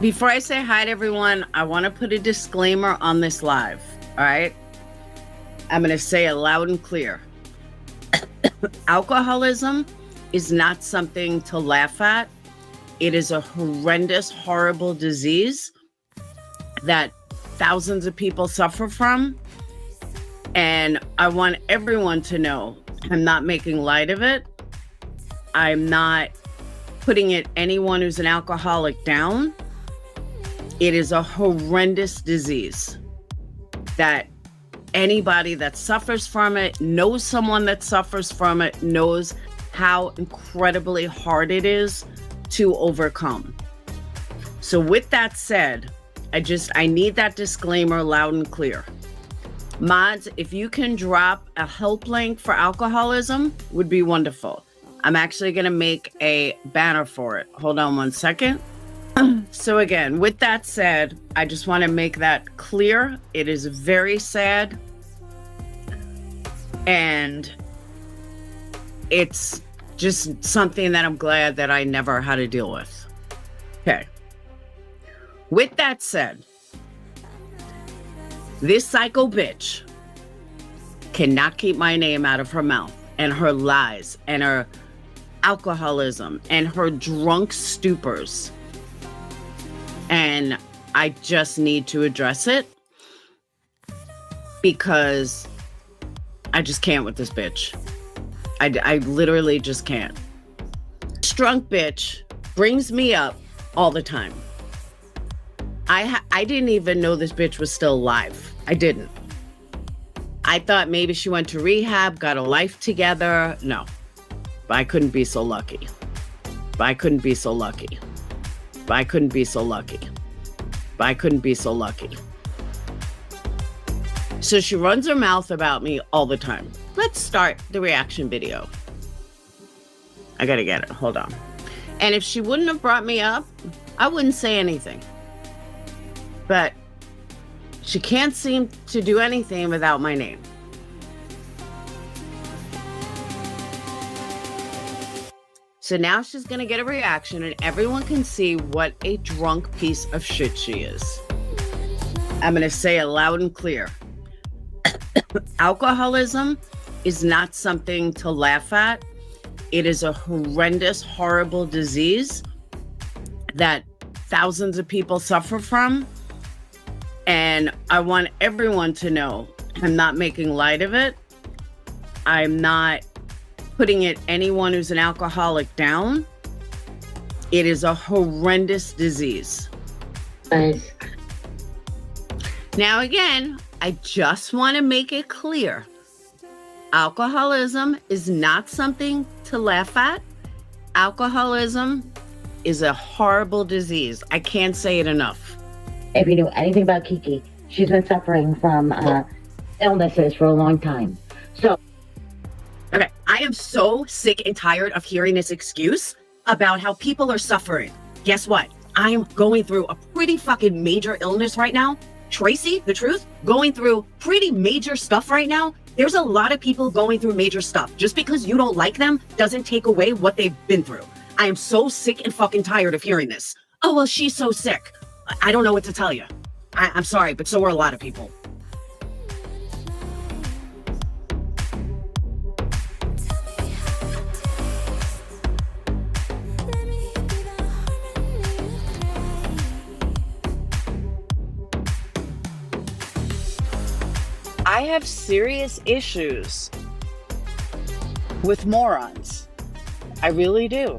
Before I say hi to everyone, I want to put a disclaimer on this live, all right? I'm going to say it loud and clear. Alcoholism is not something to laugh at. It is a horrendous, horrible disease that thousands of people suffer from. And I want everyone to know I'm not making light of it. I'm not putting anyone who's an alcoholic down. It is a horrendous disease that anybody that suffers from it, knows someone that suffers from it, knows how incredibly hard it is to overcome. So with that said, I need that disclaimer loud and clear. Mods, if you can drop a help link for alcoholism, would be wonderful. I'm actually going to make a banner for it. Hold on one second. So again, with that said, I just want to make that clear. It is very sad. And it's just something that I'm glad that I never had to deal with. Okay. With that said, this psycho bitch cannot keep my name out of her mouth, and her lies and her alcoholism and her drunk stupors. And I just need to address it because I just can't with this bitch. I literally just can't. This drunk bitch brings me up all the time. I didn't even know this bitch was still alive. I didn't. I thought maybe she went to rehab, got a life together. No, but I couldn't be so lucky. But I couldn't be so lucky. But I couldn't be so lucky. But I couldn't be so lucky. So she runs her mouth about me all the time. Let's start the reaction video. I gotta get it. Hold on. And if she wouldn't have brought me up, I wouldn't say anything. But she can't seem to do anything without my name. So now she's going to get a reaction and everyone can see what a drunk piece of shit she is. I'm going to say it loud and clear. Alcoholism is not something to laugh at. It is a horrendous, horrible disease that thousands of people suffer from. And I want everyone to know I'm not making light of it. I'm not putting anyone who's an alcoholic down. It is a horrendous disease. Nice. Now, again, I just want to make it clear. Alcoholism is not something to laugh at. Alcoholism is a horrible disease. I can't say it enough. If you knew anything about Kiki, she's been suffering from illnesses for a long time. So, okay, I am so sick and tired of hearing this excuse about how people are suffering. Guess what? I'm going through a pretty fucking major illness right now. Tracy, the truth, going through pretty major stuff right now. There's a lot of people going through major stuff. Just because you don't like them doesn't take away what they've been through. I am so sick and fucking tired of hearing this. Oh, well, she's so sick. I don't know what to tell you. I'm sorry, but so are a lot of people. I have serious issues with morons. I really do.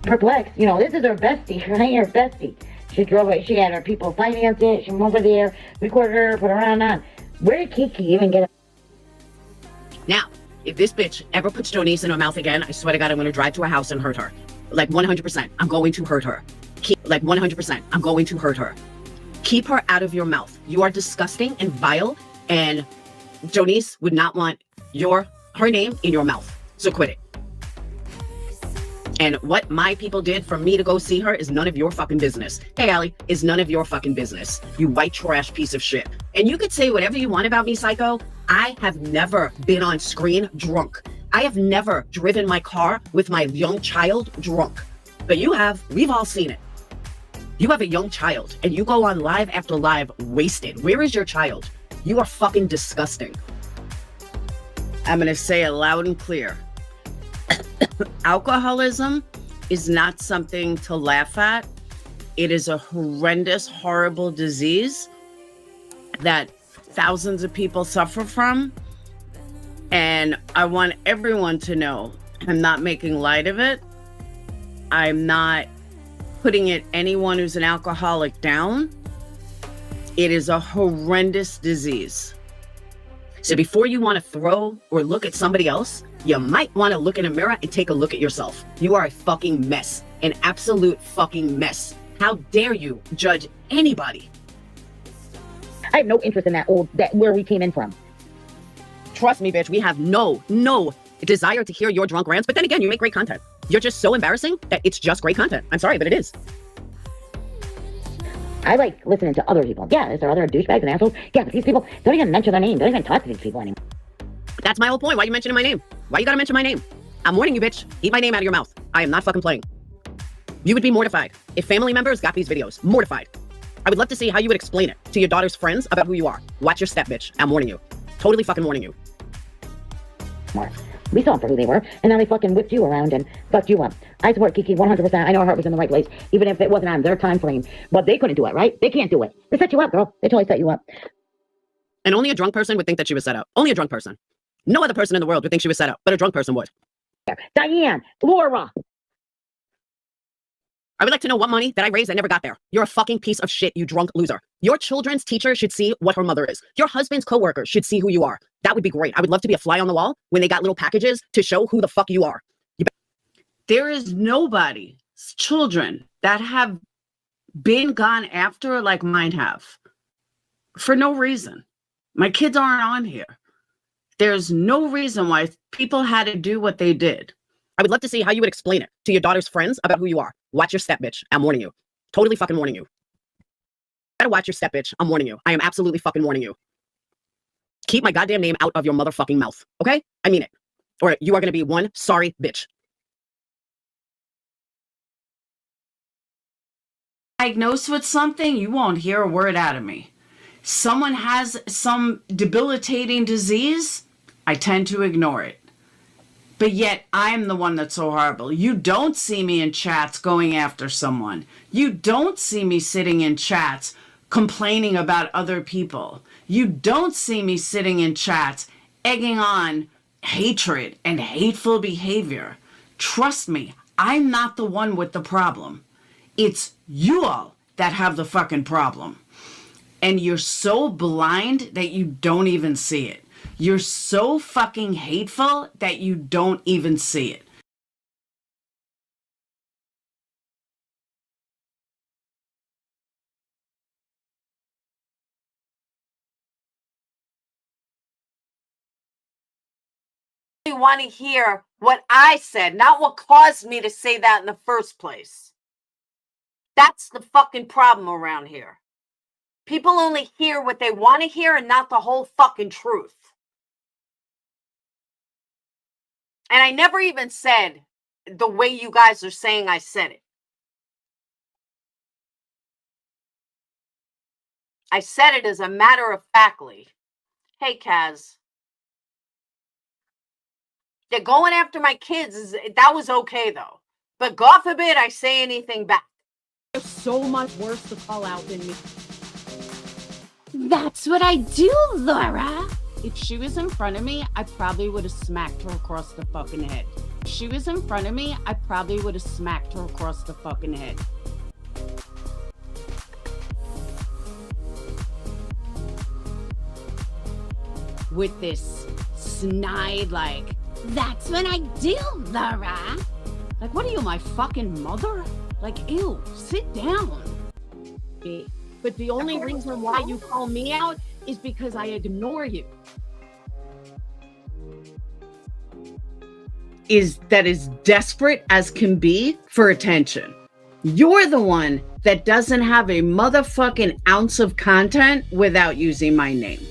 perplexed. You know, this is her bestie, right? Her bestie. She drove it. She had her people finance it. She went over there, recorded her, put her on. Where did Kiki even get it? Now, if this bitch ever puts Jonice in her mouth again, I swear to God, I'm going to drive to her house and hurt her. Like 100%. I'm going to hurt her. Like 100%. I'm going to hurt her. Keep her out of your mouth. You are disgusting and vile, and Jonice would not want her name in your mouth. So quit it. And what my people did for me to go see her is none of your fucking business. Hey, Allie, is none of your fucking business. You white trash piece of shit. And you could say whatever you want about me, psycho. I have never been on screen drunk. I have never driven my car with my young child drunk. But you have. We've all seen it. You have a young child and you go on live after live wasted. Where is your child? You are fucking disgusting. I'm going to say it loud and clear. Alcoholism is not something to laugh at. It is a horrendous, horrible disease that thousands of people suffer from. And I want everyone to know I'm not making light of it. I'm not putting anyone who's an alcoholic down. It is a horrendous disease. So before you want to throw or look at somebody else, you might want to look in a mirror and take a look at yourself. You are a fucking mess, an absolute fucking mess. How dare you judge anybody? I have no interest in that where we came in from. Trust me, bitch, we have no desire to hear your drunk rants, but then again, you make great content. You're just so embarrassing that it's just great content. I'm sorry, but it is. I like listening to other people. Yeah, is there other douchebags and assholes? Yeah, but these people don't even mention their name. Don't even talk to these people anymore. That's my whole point. Why are you mentioning my name? Why you gotta mention my name? I'm warning you, bitch. Keep my name out of your mouth. I am not fucking playing. You would be mortified if family members got these videos. Mortified. I would love to see how you would explain it to your daughter's friends about who you are. Watch your step, bitch. I'm warning you. Totally fucking warning you. We saw them for who they were, and now they fucking whipped you around and fucked you up. I support Kiki 100%. I know her heart was in the right place, even if it wasn't on their time frame. But they couldn't do it, right? They can't do it. They set you up, girl. They totally set you up. And only a drunk person would think that she was set up. Only a drunk person. No other person in the world would think she was set up, but a drunk person would. Diane, Laura. I would like to know what money that I raised that never got there. You're a fucking piece of shit, you drunk loser. Your children's teacher should see what her mother is. Your husband's coworker should see who you are. That would be great. I would love to be a fly on the wall when they got little packages to show who the fuck you are. There is nobody's children that have been gone after like mine have. For no reason. My kids aren't on here. There's no reason why people had to do what they did. I would love to see how you would explain it to your daughter's friends about who you are. Watch your step, bitch. I'm warning you. Totally fucking warning you. Better watch your step, bitch. I'm warning you. I am absolutely fucking warning you. Keep my goddamn name out of your motherfucking mouth, okay? I mean it. Or you are gonna be one sorry bitch. Diagnosed with something, you won't hear a word out of me. Someone has some debilitating disease, I tend to ignore it. But yet, I'm the one that's so horrible. You don't see me in chats going after someone. You don't see me sitting in chats complaining about other people. You don't see me sitting in chats egging on hatred and hateful behavior. Trust me, I'm not the one with the problem. It's you all that have the fucking problem. And you're so blind that you don't even see it. You're so fucking hateful that you don't even see it. You want to hear what I said, not what caused me to say that in the first place. That's the fucking problem around here. People only hear what they want to hear and not the whole fucking truth. And I never even said the way you guys are saying I said it. I said it as a matter of factly. Hey, Kaz. They're going after my kids. That was okay, though. But God forbid I say anything back. There's so much worse to call out than me. That's what I do, Laura. If she was in front of me, I probably would have smacked her across the fucking head. If she was in front of me, I probably would have smacked her across the fucking head. With this snide, like, That's what I do, Laura. like, what are you, my fucking mother? Like, ew, sit down. But the only reason why you call me out is because I ignore you. That is desperate as can be for attention. You're the one that doesn't have a motherfucking ounce of content without using my name.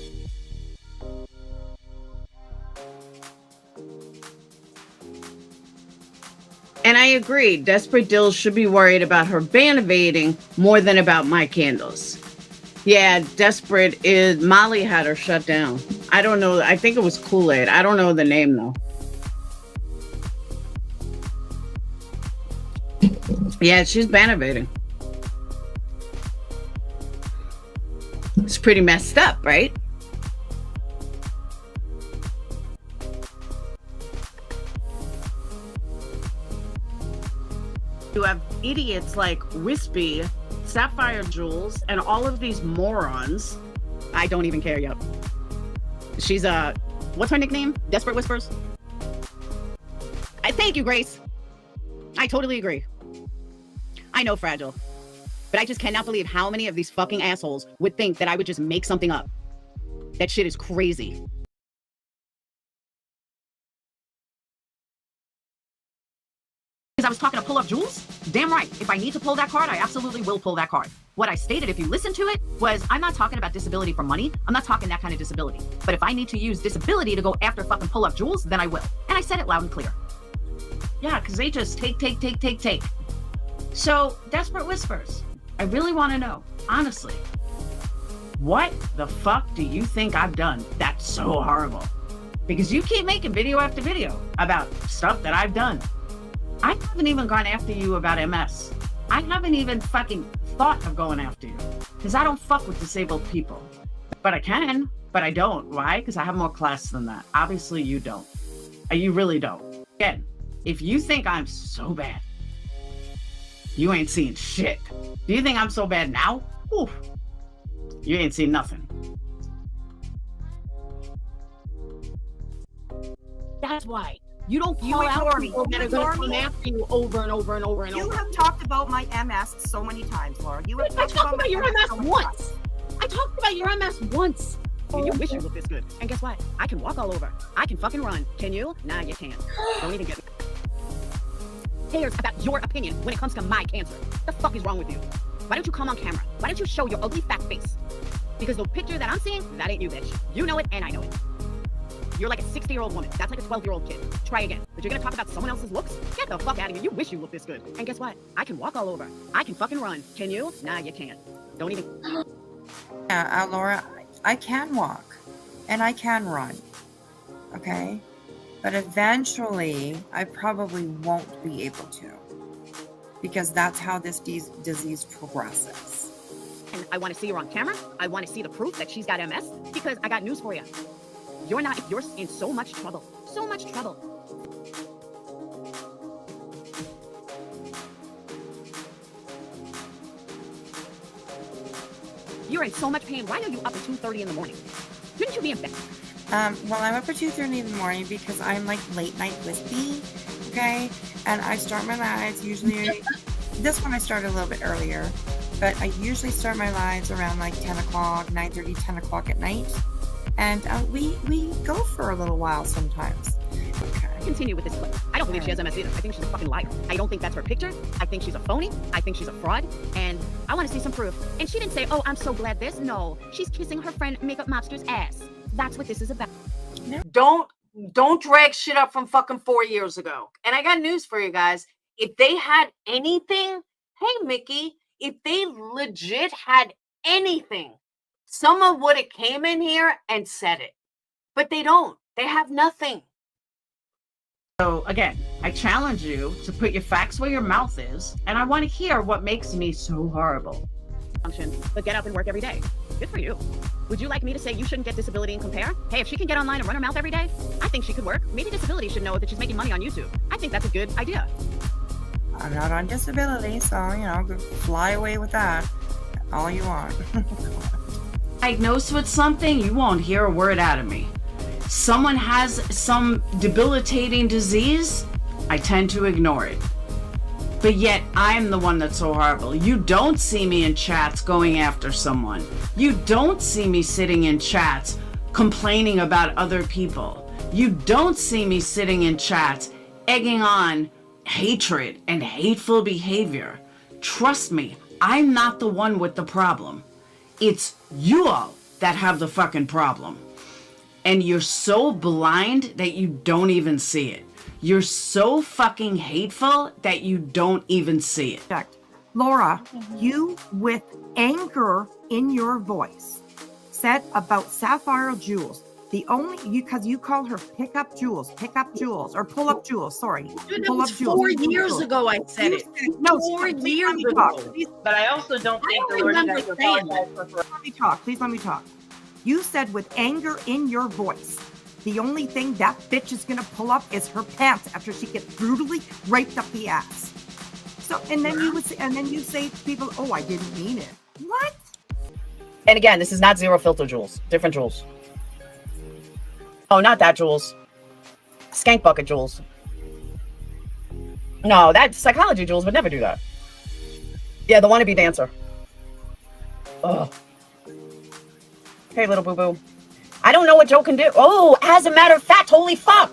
And I agree. Desperate Dills should be worried about her ban evading more than about my candles. Yeah, Desperate is Molly had her shut down. I don't know. I think it was Kool-Aid. I don't know the name though. Yeah, she's ban evading. It's pretty messed up, right? You have idiots like Wispy, Sapphire Jules, and all of these morons. I don't even care yet. She's what's her nickname? Desperate Whispers? I thank you, Grace. I totally agree. I know, Fragile. But I just cannot believe how many of these fucking assholes would think that I would just make something up. That shit is crazy. Because I was talking to pull up Jules? Damn right. If I need to pull that card, I absolutely will pull that card. What I stated, if you listen to it, was I'm not talking about disability for money. I'm not talking that kind of disability. But if I need to use disability to go after fucking pull up Jules, then I will. And I said it loud and clear. Yeah, because they just take. So, Desperate Whispers, I really want to know, honestly, what the fuck do you think I've done that's so horrible? Because you keep making video after video about stuff that I've done. I haven't even gone after you about MS. I haven't even fucking thought of going after you. Because I don't fuck with disabled people. But I can, but I don't. Why? Because I have more class than that. Obviously, you don't. You really don't. Again, if you think I'm so bad, you ain't seen shit. Do you think I'm so bad now? Oof. You ain't seen nothing. That's why. You don't call out people that are going to come after you over and over and over and over. You have talked about my MS so many times, Laura. I talked about your MS once. I talked about your MS once. You wish you looked this good. And guess what? I can walk all over. I can fucking run. Can you? Nah, you can't. Don't even get me. Cares about your opinion when it comes to my cancer. What the fuck is wrong with you? Why don't you come on camera? Why don't you show your ugly fat face? Because the picture that I'm seeing, that ain't you, bitch. You know it and I know it. You're like a 60-year-old woman. That's like a 12-year-old kid. Try again. But you're gonna talk about someone else's looks? Get the fuck out of here. You wish you looked this good. And guess what? I can walk all over. I can fucking run. Can you? Nah, you can't. Don't even. Yeah, Laura, I can walk and I can run. Okay? But eventually, I probably won't be able to. Because that's how this disease progresses. And I want to see her on camera. I want to see the proof that she's got MS. Because I got news for you. You're in so much trouble. So much trouble. You're in so much pain. Why are you up at 2:30 in the morning? Shouldn't you be in bed? Well, I'm up at 2:30 in the morning because I'm like late night wispy, okay? And I start my lives usually, this one I started a little bit earlier, but I usually start my lives around like 10 o'clock, 9:30, 10 o'clock at night. And we go for a little while sometimes. Okay. Continue with this clip. I don't believe she has MS either. I think she's a fucking liar. I don't think that's her picture. I think she's a phony. I think she's a fraud. And I want to see some proof. And she didn't say, oh, I'm so glad this. No, she's kissing her friend Makeup Mobster's ass. That's what this is about. Don't drag shit up from fucking 4 years ago. And I got news for you guys. If they had anything, hey, Mickey, if they legit had anything, someone would have came in here and said it. But they don't. They have nothing. So again, I challenge you to put your facts where your mouth is, and I want to hear what makes me so horrible. But get up and work every day. Good for you. Would you like me to say you shouldn't get disability and compare? Hey, if she can get online and run her mouth every day, I think she could work. Maybe disability should know that she's making money on YouTube. I think that's a good idea. I'm not on disability, so, go fly away with that all you want. Diagnosed with something, you won't hear a word out of me. Someone has some debilitating disease, I tend to ignore it. But yet, I'm the one that's so horrible. You don't see me in chats going after someone. You don't see me sitting in chats complaining about other people. You don't see me sitting in chats egging on hatred and hateful behavior. Trust me, I'm not the one with the problem. It's you all that have the fucking problem. And you're so blind that you don't even see it. You're so fucking hateful that you don't even see it. Laura, you with anger in your voice said about Sapphire Jules, because you call her pick up Jules, or pull up Jules, sorry. Pull up Jules. 4 years ago I said it. No, 4 please years let me ago. talk. But I also don't think the Lord remember has saying apologized for Please let me talk. You said with anger in your voice, the only thing that bitch is gonna pull up is her pants after she gets brutally raped up the ass. So, and then you say to people, "Oh, I didn't mean it." What? And again, this is not zero filter Jules. Different Jules. Oh, not that Jules. Skank bucket Jules. No, that psychology Jules would never do that. Yeah, the wannabe dancer. Ugh. Hey, little boo-boo. I don't know what Joe can do. Oh, as a matter of fact, holy fuck.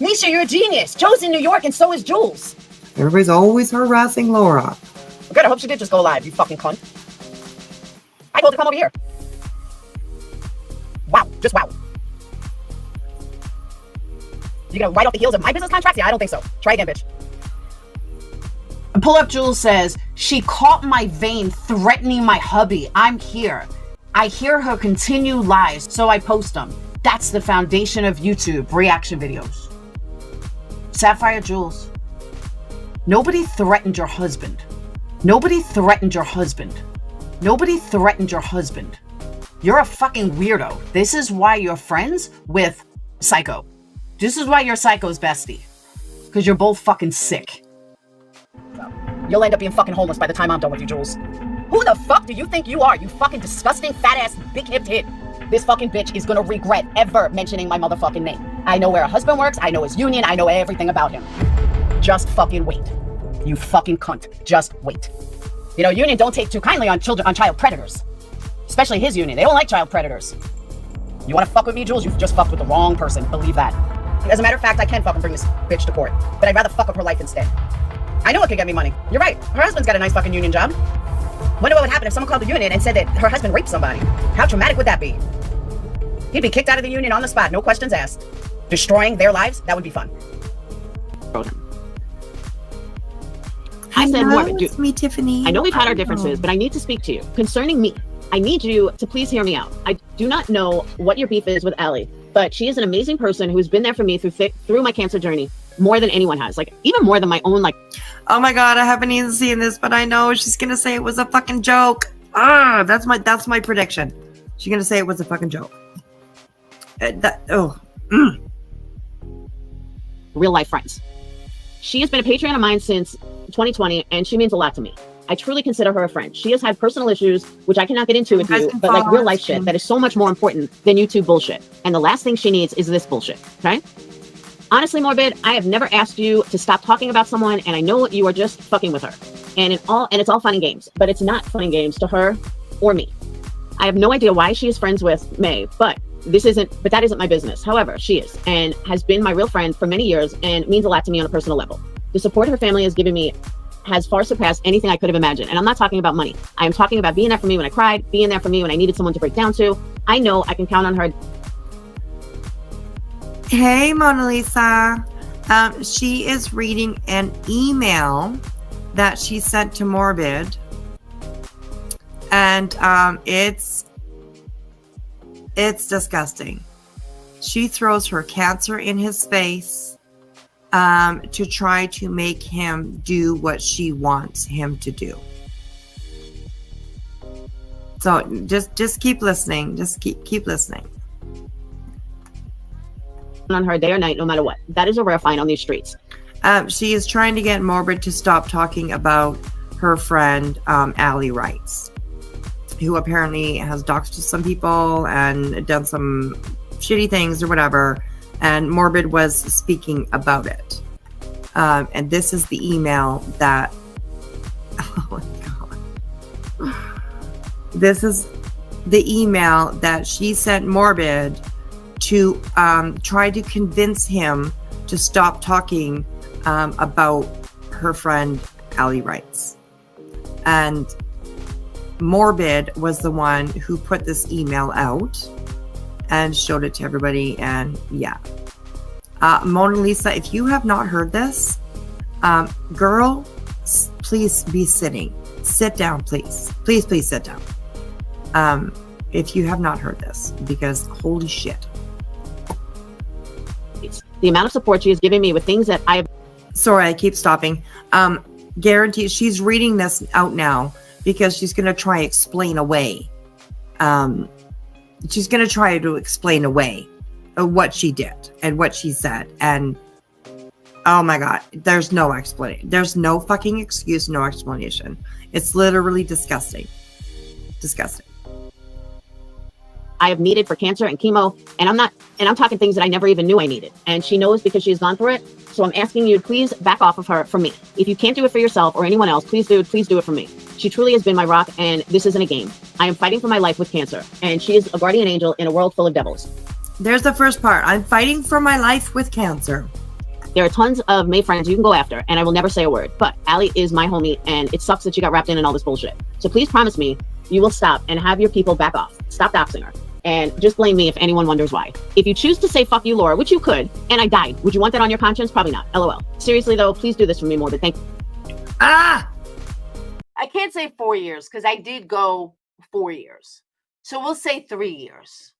Misha, you're a genius. Joe's in New York and so is Jules. Everybody's always harassing Laura. Good, I hope she did just go live, you fucking cunt. I told her to come over here. Wow, just wow. You gonna write off the heels of my business contracts? Yeah, I don't think so. Try again, bitch. Pull Up Jules says, she caught my vein threatening my hubby. I'm here. I hear her continue lies, so I post them. That's the foundation of YouTube, reaction videos. Sapphire Jules. Nobody threatened your husband. Nobody threatened your husband. Nobody threatened your husband. You're a fucking weirdo. This is why you're friends with Psycho. This is why you're Psycho's bestie. Because you're both fucking sick. You'll end up being fucking homeless by the time I'm done with you, Jules. Who the fuck do you think you are, you fucking disgusting fat-ass big-hipped hit? This fucking bitch is gonna regret ever mentioning my motherfucking name. I know where her husband works, I know his union, I know everything about him. Just fucking wait. You fucking cunt. Just wait. You know, union don't take too kindly on child predators. Especially his union. They don't like child predators. You wanna fuck with me, Jules? You've just fucked with the wrong person. Believe that. As a matter of fact, I can fucking bring this bitch to court. But I'd rather fuck up her life instead. I know it could get me money. You're right. Her husband's got a nice fucking union job. Wonder what would happen if someone called the union and said that her husband raped somebody. How traumatic would that be? He'd be kicked out of the union on the spot, no questions asked. Destroying their lives? That would be fun. I said, Morbid, It's me, Tiffany. I know we've had our differences, but I need to speak to you. Concerning me, I need you to please hear me out. I do not know what your beef is with Allie, but she is an amazing person who's been there for me through my cancer journey more than anyone has. Like, even more than my own, like... Oh my god, I haven't even seen this, but I know she's gonna say it was a fucking joke. That's my prediction. She's gonna say it was a fucking joke. Real life friends. She has been a Patreon of mine since 2020, and she means a lot to me. I truly consider her a friend. She has had personal issues, which I cannot get into with you, but like real life shit that is so much more important than YouTube bullshit. And the last thing she needs is this bullshit, okay? Honestly, Morbid, I have never asked you to stop talking about someone, and I know you are just fucking with her. And it's all fun and games, but it's not fun and games to her or me. I have no idea why she is friends with May, but that isn't my business. However, she is and has been my real friend for many years and means a lot to me on a personal level. The support her family has given me has far surpassed anything I could have imagined. And I'm not talking about money. I am talking about being there for me when I cried, being there for me when I needed someone to break down to. I know I can count on her. Hey, Mona Lisa. She is reading an email that she sent to Morbid. And it's disgusting. She throws her cancer in his face to try to make him do what she wants him to do. So just keep listening. Just keep listening. On her day or night, no matter what. That is a rare find on these streets. She is trying to get Morbid to stop talking about her friend Allie Wrights, who apparently has doxed some people and done some shitty things or whatever. And Morbid was speaking about it. And this is the email that, oh my God. This is the email that she sent Morbid to try to convince him to stop talking about her friend Allie Wrights. And Morbid was the one who put this email out and showed it to everybody. And yeah, Mona Lisa, if you have not heard this, girl, please be sitting. Sit down, please. Please sit down. If you have not heard this, because holy shit. The amount of support she has given me with things that I have. Sorry, I keep stopping. Guaranteed, she's reading this out now because she's going to try explain away. She's going to try to explain away what she did and what she said. And oh my God, there's no explanation. There's no fucking excuse, no explanation. It's literally disgusting. Disgusting. I have needed for cancer and chemo, and I'm talking things that I never even knew I needed. And she knows because she's gone through it. So I'm asking you to please back off of her for me. If you can't do it for yourself or anyone else, please do it for me. She truly has been my rock, and this isn't a game. I am fighting for my life with cancer, and she is a guardian angel in a world full of devils. There's the first part. I'm fighting for my life with cancer. There are tons of May friends you can go after, and I will never say a word. But Allie is my homie, and it sucks that she got wrapped in all this bullshit. So please promise me you will stop and have your people back off. Stop doxing her. And just blame me if anyone wonders why. If you choose to say fuck you, Laura, which you could, and I died, would you want that on your conscience? Probably not. LOL. Seriously, though, please do this for me more than thank you. I can't say 4 years because I did go 4 years. So we'll say 3 years.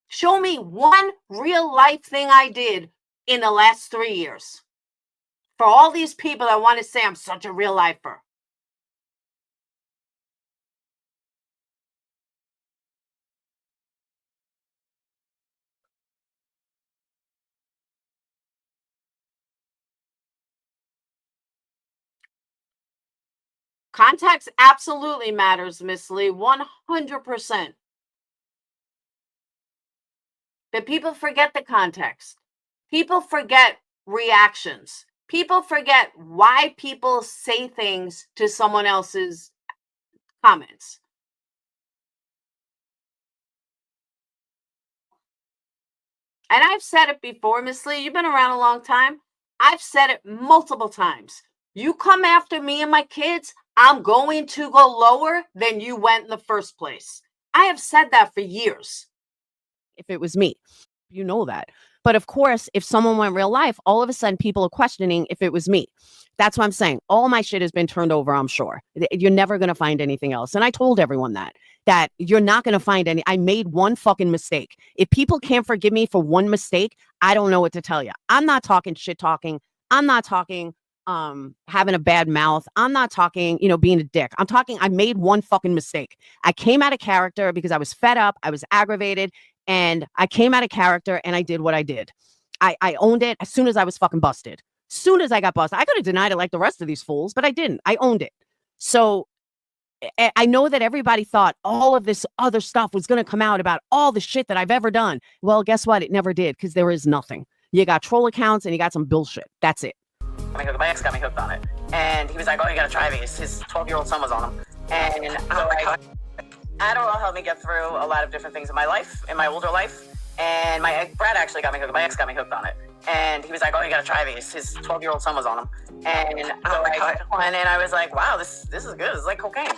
Show me one real life thing I did in the last 3 years. For all these people that want to say I'm such a real lifer. Context absolutely matters, Miss Lee, 100%. But people forget the context. People forget reactions. People forget why people say things to someone else's comments. And I've said it before, Miss Lee, you've been around a long time. I've said it multiple times. You come after me and my kids, I'm going to go lower than you went in the first place. I have said that for years. If it was me, you know that. But of course, if someone went real life, all of a sudden people are questioning if it was me. That's what I'm saying. All my shit has been turned over, I'm sure. You're never going to find anything else. And I told everyone that you're not going to find any. I made one fucking mistake. If people can't forgive me for one mistake, I don't know what to tell you. I'm not talking shit talking. I'm not talking having a bad mouth. I'm not talking, being a dick. I'm talking, I made one fucking mistake. I came out of character because I was fed up. I was aggravated, and I came out of character and I did what I did. I owned it as soon as I was fucking busted. Soon as I got busted, I could have denied it like the rest of these fools, but I didn't. I owned it. So I know that everybody thought all of this other stuff was going to come out about all the shit that I've ever done. Well, guess what? It never did, because there is nothing. You got troll accounts and you got some bullshit. That's it. My ex got me hooked on it, and he was like, "Oh, you gotta try these." His 12-year-old son was on them, and so Adderall helped me get through a lot of different things in my life, in my older life. And Brad actually got me hooked. My ex got me hooked on it, and he was like, "Oh, you gotta try these." His 12-year-old son was on them, and so I took one, and I was like, "Wow, this is good. It's like cocaine."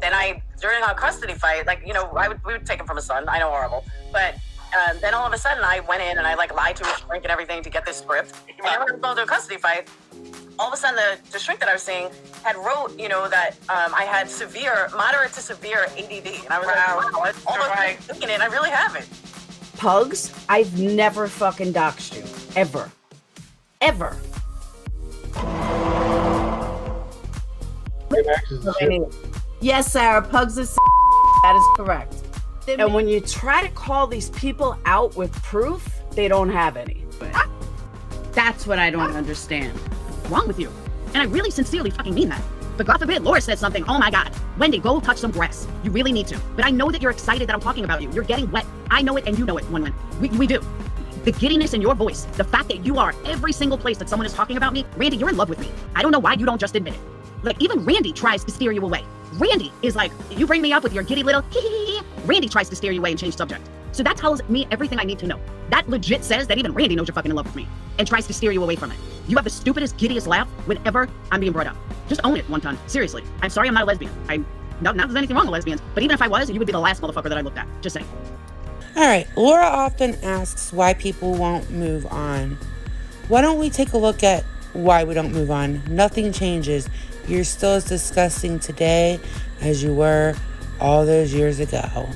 And during our custody fight, we would take him from his son. I know, horrible, but. Then all of a sudden I went in and I lied to his shrink and everything to get this script. And I was going to a custody fight. All of a sudden the shrink that I was seeing had wrote, that I had moderate to severe ADD. And I was like, wow, almost thinking it. I really have it. Pugs, I've never fucking doxed you. Ever. Ever. Yes, Sarah, Pugs is that is correct. And when you try to call these people out with proof, they don't have any. That's what I don't understand. What's wrong with you? And I really sincerely fucking mean that. But God forbid Laura says something. Oh my God. Wendy, go touch some grass. You really need to. But I know that you're excited that I'm talking about you. You're getting wet. I know it and you know it, Wen. We do. The giddiness in your voice, the fact that you are every single place that someone is talking about me. Randy, you're in love with me. I don't know why you don't just admit it. Even Randy tries to steer you away. Randy is like, you bring me up with your giddy little hee. Randy tries to steer you away and change subject. So that tells me everything I need to know. That legit says that even Randy knows you're fucking in love with me and tries to steer you away from it. You have the stupidest, giddiest laugh whenever I'm being brought up. Just own it one time. Seriously. I'm sorry I'm not a lesbian. Not that there's anything wrong with lesbians, but even if I was, you would be the last motherfucker that I looked at. Just saying. All right, Laura often asks why people won't move on. Why don't we take a look at why we don't move on? Nothing changes. You're still as disgusting today as you were all those years ago.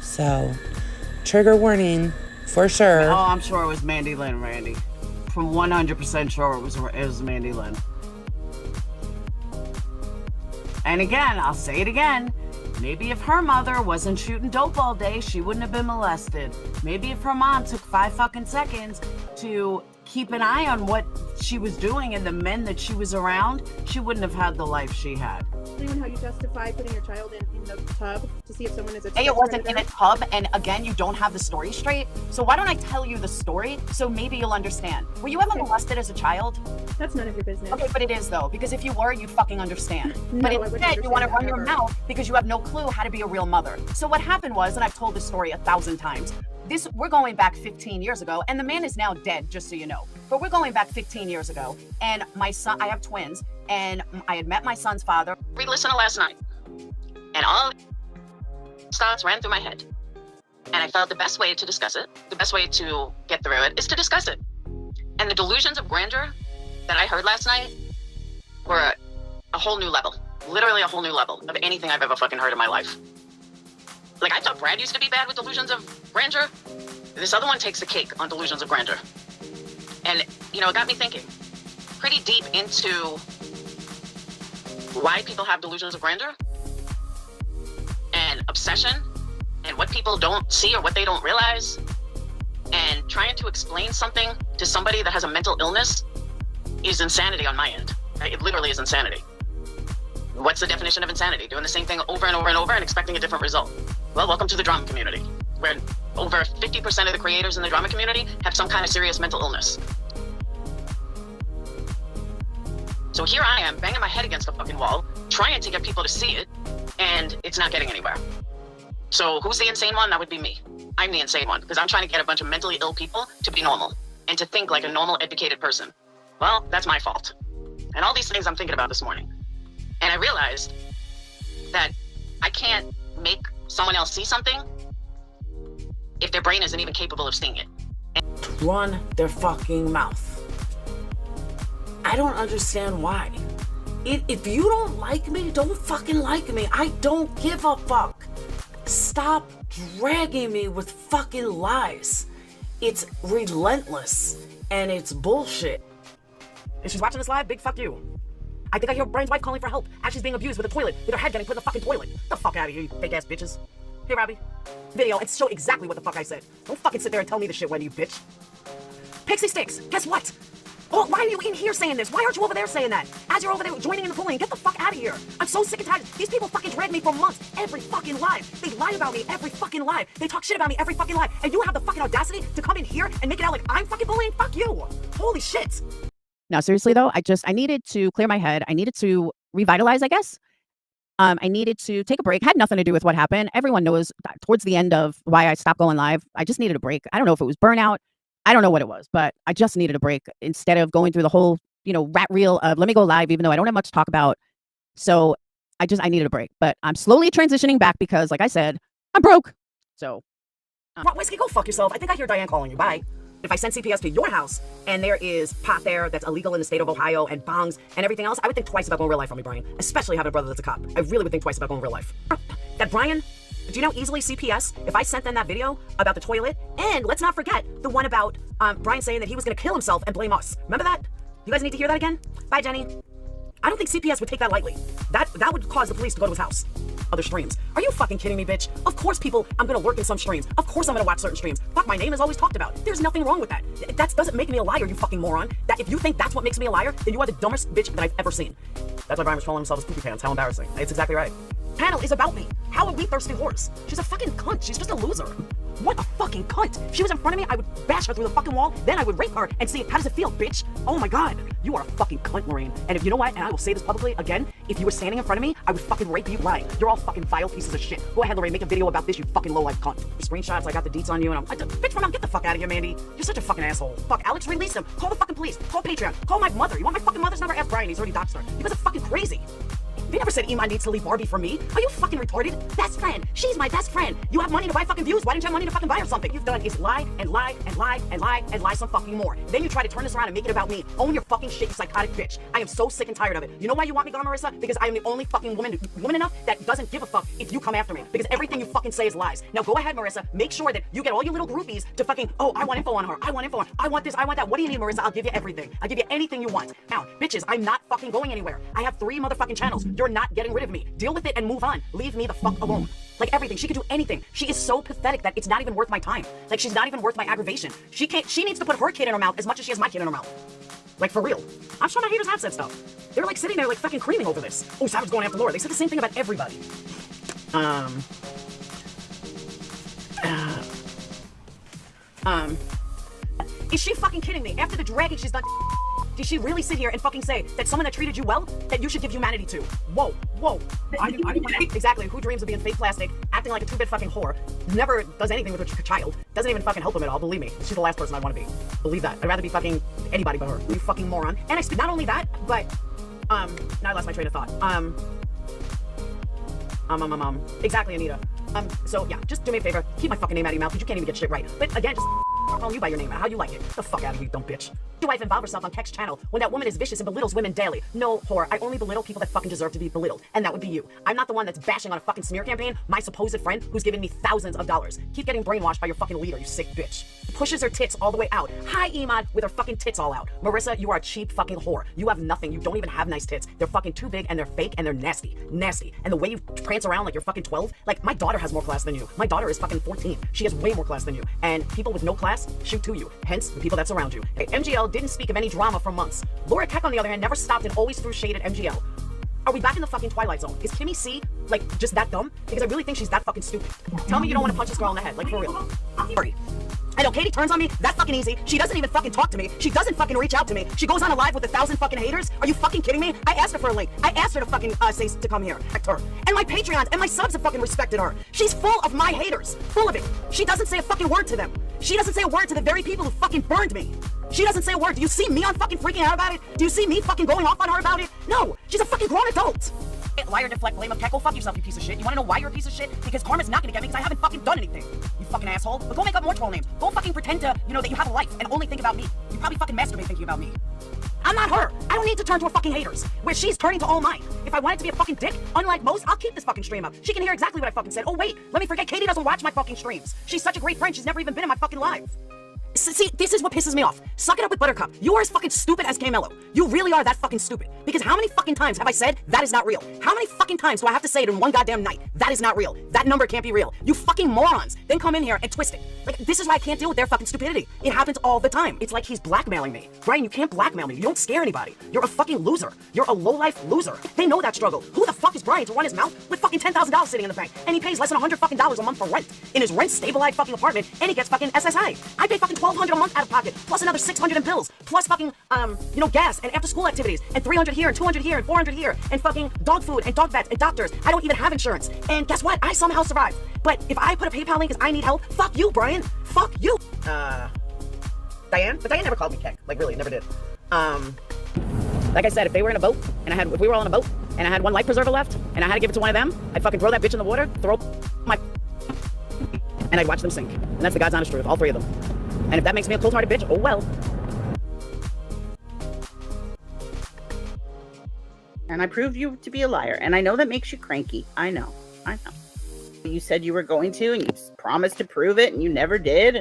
So, trigger warning for sure. Oh, I'm sure it was Mandy Lynn, Randy. From 100% sure it was Mandy Lynn. And again, I'll say it again. Maybe if her mother wasn't shooting dope all day, she wouldn't have been molested. Maybe if her mom took 5 fucking seconds to keep an eye on what she was doing and the men that she was around, she wouldn't have had the life she had. Anyone how you justify putting your child in the tub to see if someone is a It wasn't in a tub, and again, you don't have the story straight. So why don't I tell you the story so maybe you'll understand? Were you ever molested as a child? That's none of your business. Okay, but it is though, because if you were, you'd fucking understand. No, but I wouldn't instead, you want to understand run that your ever. mouth because you have no clue how to be a real mother. So what happened was, and I've told this story 1,000 times, we're going back 15 years ago, and the man is now dead, just so you know. But we're going back 15 years ago, and my son, I have twins, and I had met my son's father. Re-listened to last night, and all thoughts ran through my head. And I felt the best way to discuss it, the best way to get through it, is to discuss it. And the delusions of grandeur that I heard last night were a whole new level, literally a whole new level of anything I've ever fucking heard in my life. Like, I thought Brad used to be bad with delusions of grandeur. This other one takes the cake on delusions of grandeur. And, you know, it got me thinking pretty deep into why people have delusions of grandeur and obsession and what people don't see or what they don't realize, and trying to explain something to somebody that has a mental illness is insanity on my end. It literally is insanity. What's the definition of insanity? Doing the same thing over and over and over and expecting a different result. Well, welcome to the drama community, where over 50% of the creators in the drama community have some kind of serious mental illness. So here I am, banging my head against the fucking wall, trying to get people to see it, and it's not getting anywhere. So who's the insane one? That would be me. I'm the insane one, because I'm trying to get a bunch of mentally ill people to be normal and to think like a normal, educated person. Well, that's my fault. And all these things I'm thinking about this morning. And I realized that I can't make someone else see something if their brain isn't even capable of seeing it. Run their fucking mouth. I don't understand why. If you don't like me, don't fucking like me. I don't give a fuck. Stop dragging me with fucking lies. It's relentless and it's bullshit. If she's watching this live, big fuck you. I think I hear Brian's wife calling for help as she's being abused with a toilet, with her head getting put in the fucking toilet. Get the fuck out of here, you fake ass bitches. Hey, Robbie. Video, and show exactly what the fuck I said. Don't fucking sit there and tell me the shit, Wendy, you bitch. Pixie Sticks, guess what? Oh, why are you in here saying this? Why aren't you over there saying that? As you're over there joining in the bullying, get the fuck out of here. I'm so sick and tired. These people fucking drag me for months, every fucking live. They lie about me every fucking live. They talk shit about me every fucking live. And you have the fucking audacity to come in here and make it out like I'm fucking bullying? Fuck you. Holy shit. No, seriously though, I needed to clear my head. I needed to revitalize, I guess. I needed to take a break. Had nothing to do with what happened. Everyone knows that towards the end of why I stopped going live, I just needed a break. I don't know if it was burnout. I don't know what it was, but I just needed a break instead of going through the whole, rat reel of let me go live, even though I don't have much to talk about. So I needed a break, but I'm slowly transitioning back because, like I said, I'm broke. So. Whiskey, go fuck yourself. I think I hear Diane calling you. Bye. If I send CPS to your house and there is pot there that's illegal in the state of Ohio and bongs and everything else, I would think twice about going real life on me, Brian. Especially having a brother that's a cop. I really would think twice about going real life. That Brian, do you know easily CPS, if I sent them that video about the toilet, and let's not forget the one about Brian saying that he was going to kill himself and blame us. Remember that? You guys need to hear that again? Bye, Jenny. I don't think CPS would take that lightly. That would cause the police to go to his house. Other streams. Are you fucking kidding me, bitch? Of course I'm gonna lurk in some streams. Of course I'm gonna watch certain streams. Fuck, my name is always talked about. There's nothing wrong with that. That doesn't make me a liar, you fucking moron. That if you think that's what makes me a liar, then you are the dumbest bitch that I've ever seen. That's why Brian was trolling himself as poopy pants. How embarrassing. It's exactly right. Panel is about me. How are we thirsty whores? She's a fucking cunt. She's just a loser. What a fucking cunt. If she was in front of me, I would bash her through the fucking wall, then I would rape her and see how does it feel, bitch? Oh my god. You are a fucking cunt, Lorraine. And if you know what, and I will say this publicly again, if you were standing in front of me, I would fucking rape you lying. You're all fucking vile pieces of shit. Go ahead, Lorraine, make a video about this, you fucking low-life cunt. Screenshots, I got the deets on you, and bitch, Mom, get the fuck out of here, Mandy. You're such a fucking asshole. Fuck, Alex, release him. Call the fucking police. Call Patreon. Call my mother. You want my fucking mother's number? Ask Brian, he's already doxed her. You guys are fucking crazy. They never said Iman needs to leave Barbie for me. Are you fucking retarded? Best friend. She's my best friend. You have money to buy fucking views. Why didn't you have money to fucking buy her something? You've done is lie and lie and lie and lie and lie some fucking more. Then you try to turn this around and make it about me. Own your fucking shit, you psychotic bitch. I am so sick and tired of it. You know why you want me gone, Marissa? Because I am the only fucking woman enough that doesn't give a fuck if you come after me. Because everything you fucking say is lies. Now go ahead, Marissa. Make sure that you get all your little groupies to fucking, oh, I want info on her. I want info on her. I want this. I want that. What do you need, Marissa? I'll give you everything. I'll give you anything you want. Now, bitches, I'm not fucking going anywhere. I have 3 motherfucking channels. You're not getting rid of me. Deal with it and move on. Leave me the fuck alone. Like everything. She could do anything. She is so pathetic that it's not even worth my time. Like she's not even worth my aggravation. She needs to put her kid in her mouth as much as she has my kid in her mouth. Like for real. I'm sure my haters have said stuff. They're like sitting there like fucking creaming over this. Oh, Savage going after Laura. They said the same thing about everybody. Is she fucking kidding me? After the dragging she's done, did she really sit here and fucking say that someone that treated you well, that you should give humanity to? Whoa. Exactly. Who dreams of being fake plastic, acting like a 2-bit fucking whore, never does anything with a child, doesn't even fucking help him at all, believe me. She's the last person I want to be. Believe that. I'd rather be fucking anybody but her. You fucking moron. And I speak, not only that, but, now I lost my train of thought. Exactly, Anita. So yeah, just do me a favor, keep my fucking name out of your mouth, because you can't even get shit right. But again, just I'll call you by your name, how you like it. The fuck out of you, dumb bitch. Your wife involved herself on Keck's channel when that woman is vicious and belittles women daily. No, whore, I only belittle people that fucking deserve to be belittled, and that would be you. I'm not the one that's bashing on a fucking smear campaign, my supposed friend who's giving me thousands of dollars. Keep getting brainwashed by your fucking leader, you sick bitch. Pushes her tits all the way out. Hi, Iman, with her fucking tits all out. Marissa, you are a cheap fucking whore. You have nothing. You don't even have nice tits. They're fucking too big and they're fake and they're nasty. Nasty. And the way you prance around like you're fucking 12, like my daughter has more class than you. My daughter is fucking 14. She has way more class than you. And people with no class shoot to you. Hence, the people that surround you. Okay, MGL didn't speak of any drama for months. Laura Keck, on the other hand, never stopped and always threw shade at MGL. Are we back in the fucking Twilight Zone? Is Kimmy C, like, just that dumb? Because I really think she's that fucking stupid. Tell me you don't want to punch this girl in the head, like, for real. Sorry. I know Katie turns on me, that fucking easy. She doesn't even fucking talk to me. She doesn't fucking reach out to me. She goes on a live with 1,000 fucking haters. Are you fucking kidding me? I asked her for a link. I asked her to fucking say to come here. Her. And my Patreons and my subs have fucking respected her. She's full of my haters. Full of it. She doesn't say a fucking word to them. She doesn't say a word to the very people who fucking burned me. She doesn't say a word. Do you see me on fucking freaking out about it? Do you see me fucking going off on her about it? No. She's a fucking grown adult. Liar, deflect, blame of Keck. Go fuck yourself, you piece of shit. You wanna know why you're a piece of shit? Because karma's not gonna get me because I haven't fucking done anything. You fucking asshole. But go make up more troll names. Go fucking pretend to, that you have a life and only think about me. You probably fucking masturbate thinking about me. I'm not her. I don't need to turn to her fucking haters, where she's turning to all mine. If I wanted to be a fucking dick, unlike most, I'll keep this fucking stream up. She can hear exactly what I fucking said. Oh wait, let me forget, Katie doesn't watch my fucking streams. She's such a great friend, she's never even been in my fucking live. See, this is what pisses me off. Suck it up with Buttercup. You are as fucking stupid as K-Mello. You really are that fucking stupid. Because how many fucking times have I said that is not real? How many fucking times do I have to say it in one goddamn night? That is not real. That number can't be real. You fucking morons then come in here and twist it. Like, this is why I can't deal with their fucking stupidity. It happens all the time. It's like he's blackmailing me. Brian, you can't blackmail me. You don't scare anybody. You're a fucking loser. You're a low-life loser. They know that struggle. Who the fuck is Brian to run his mouth with fucking $10,000 sitting in the bank? And he pays less than $100 fucking a month for rent in his rent-stabilized fucking apartment, and he gets fucking SSI. I pay fucking $1,200 a month out of pocket, plus another $600 in bills, plus fucking, gas and after-school activities, and $300 here, and $200 here, and $400 here, and fucking dog food, and dog vets, and doctors. I don't even have insurance. And guess what? I somehow survive. But if I put a PayPal link because I need help, fuck you, Brian. Fuck you. Diane? But Diane never called me Keck. Like, really, never did. Like I said, if they were in a boat, and if we were all in a boat, and I had one life preserver left, and I had to give it to one of them, I'd fucking throw that bitch in the water, throw my and I'd watch them sink. And that's the God's honest truth, all 3 of them. And if that makes me a cold-hearted bitch, oh well. And I proved you to be a liar. And I know that makes you cranky. I know. You said you were going to, and you promised to prove it, and you never did.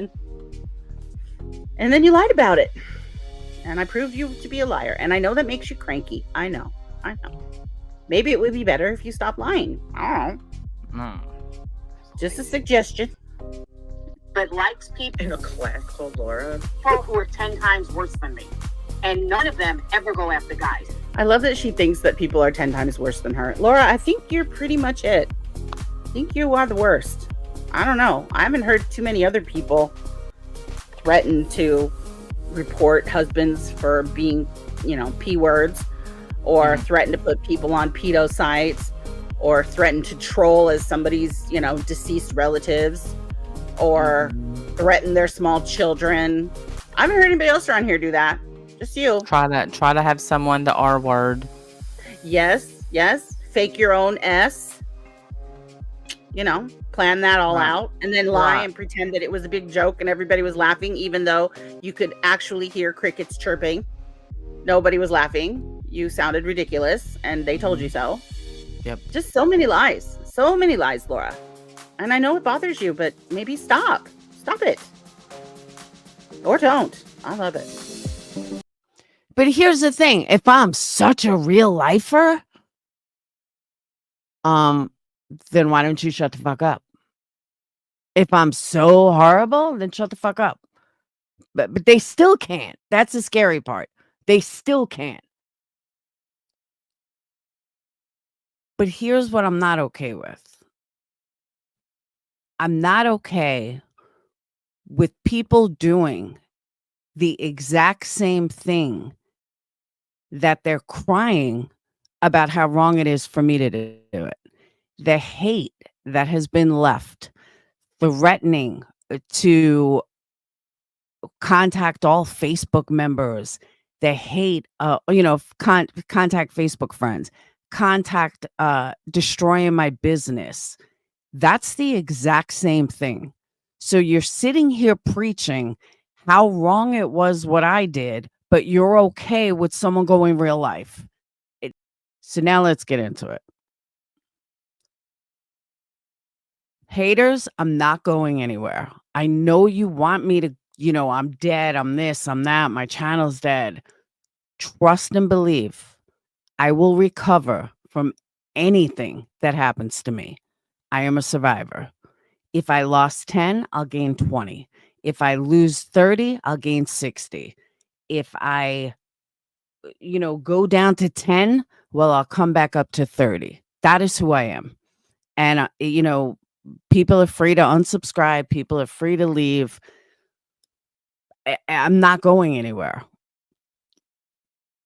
And then you lied about it. And I proved you to be a liar. And I know that makes you cranky. I know. Maybe it would be better if you stopped lying. I don't know. Just a suggestion. But likes people in a class called Laura who are 10 times worse than me. And none of them ever go after guys. I love that she thinks that people are 10 times worse than her. Laura, I think you're pretty much it. I think you are the worst. I don't know. I haven't heard too many other people threaten to report husbands for being, P words, or threaten to put people on pedo sites, or threaten to troll as somebody's, deceased relatives, or threaten their small children. I haven't heard anybody else around here do that. Just you. Try to have someone the R word. Yes. fake your own S, plan that all Right. out, and then lie Right. and pretend that it was a big joke and everybody was laughing, even though you could actually hear crickets chirping. Nobody was laughing. You sounded ridiculous, and they told you so. Yep. Just so many lies. So many lies, Laura. And I know it bothers you, but maybe stop. Stop it. Or don't. I love it. But here's the thing. If I'm such a real lifer, then why don't you shut the fuck up? If I'm so horrible, then shut the fuck up. But they still can't. That's the scary part. They still can't. But here's what I'm not okay with. I'm not okay with people doing the exact same thing that they're crying about how wrong it is for me to do it. The hate that has been left, threatening to contact all Facebook members, the hate, contact Facebook friends, contact destroying my business. That's the exact same thing. So you're sitting here preaching how wrong it was what I did, but you're okay with someone going real life. So now let's get into it. Haters, I'm not going anywhere. I know you want me to, I'm dead, I'm this, I'm that, my channel's dead. Trust and believe I will recover from anything that happens to me. I am a survivor. If I lost 10, I'll gain 20. If I lose 30, I'll gain 60. If I, go down to 10, well, I'll come back up to 30. That is who I am. And, people are free to unsubscribe. People are free to leave. I'm not going anywhere.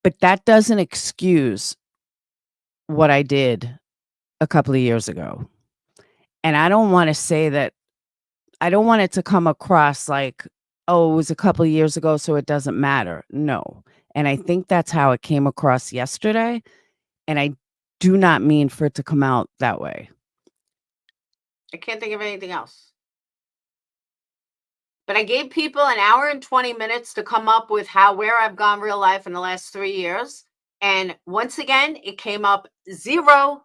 But that doesn't excuse what I did a couple of years ago. And I don't want to say that, I don't want it to come across like, oh, it was a couple of years ago, so it doesn't matter. No. And I think that's how it came across yesterday. And I do not mean for it to come out that way. I can't think of anything else. But I gave people an hour and 20 minutes to come up with where I've gone real life in the last 3 years. And once again, it came up 0.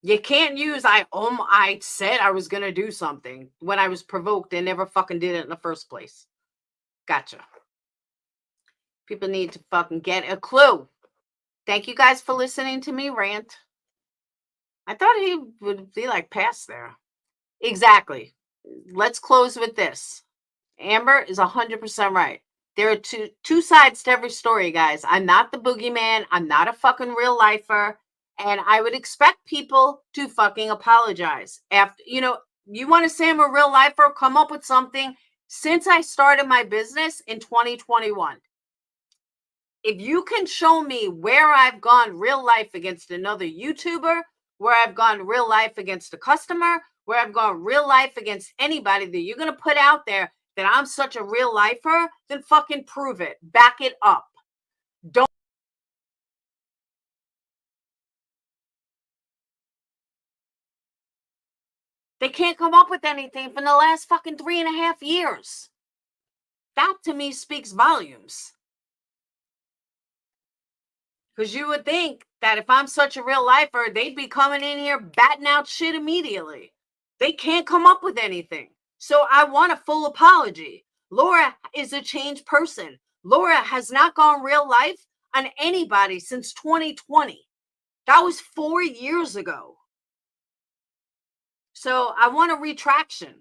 You can't use I said I was going to do something when I was provoked and never fucking did it in the first place. Gotcha. People need to fucking get a clue. Thank you guys for listening to me rant. I thought he would be like past there. Exactly. Let's close with this. Amber is 100% right. There are two sides to every story, guys. I'm not the boogeyman. I'm not a fucking real lifer. And I would expect people to fucking apologize. After, you want to say I'm a real lifer, come up with something. Since I started my business in 2021, if you can show me where I've gone real life against another YouTuber, where I've gone real life against a customer, where I've gone real life against anybody that you're going to put out there that I'm such a real lifer, then fucking prove it. Back it up. Don't. They can't come up with anything from the last fucking 3.5 years. That to me speaks volumes. Because you would think that if I'm such a real lifer, they'd be coming in here batting out shit immediately. They can't come up with anything. So I want a full apology. Laura is a changed person. Laura has not gone real life on anybody since 2020. That was 4 years ago. So I want a retraction.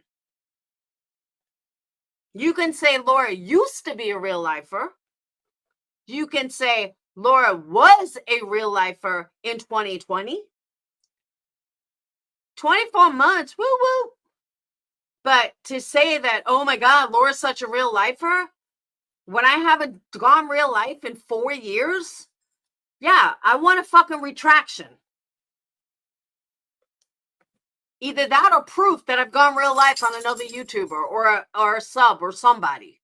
You can say Laura used to be a real lifer. You can say Laura was a real lifer in 2020. 24 months, woo woo. But to say that, oh my God, Laura's such a real lifer, when I haven't gone real life in 4 years, yeah, I want a fucking retraction. Either that or proof that I've gone real life on another YouTuber or a sub or somebody.